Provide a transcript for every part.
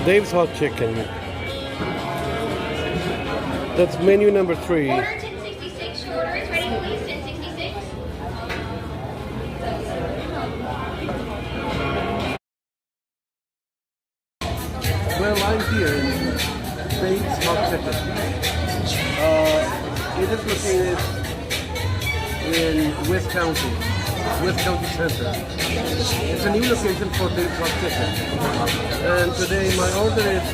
Dave's Hot Chicken. That's menu number 3. Order 1066. Your order is ready, please. 1066. Well, I'm here in Dave's Hot Chicken. It is located in West County Center. It's a new location for Dave's Hot Chicken. And today my order is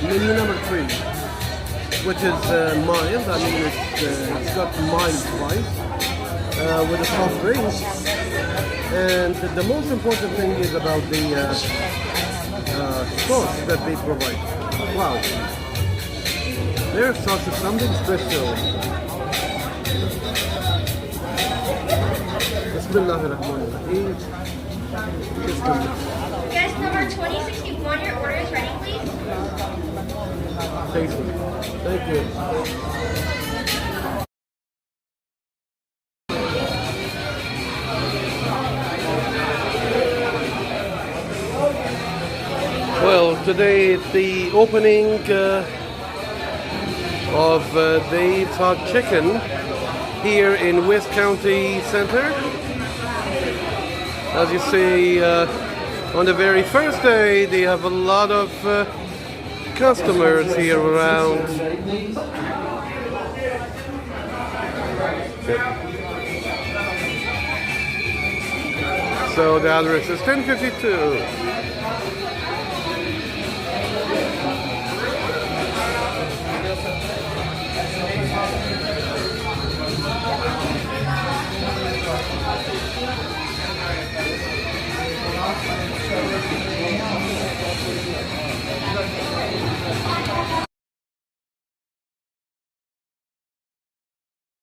menu number 3, which is mild. I mean, it's got mild price with a soft drink. And the most important thing is about the sauce that they provide. Wow. Their sauce is something special. Bismillahirrahmanirrahim. Guest number 2061. Your order is ready, please. Tasty. Thank you. Well, today it's the opening of Dave's Hot Chicken here in West County Center. As you see, on the very first day, they have a lot of customers here around. So the address is 1052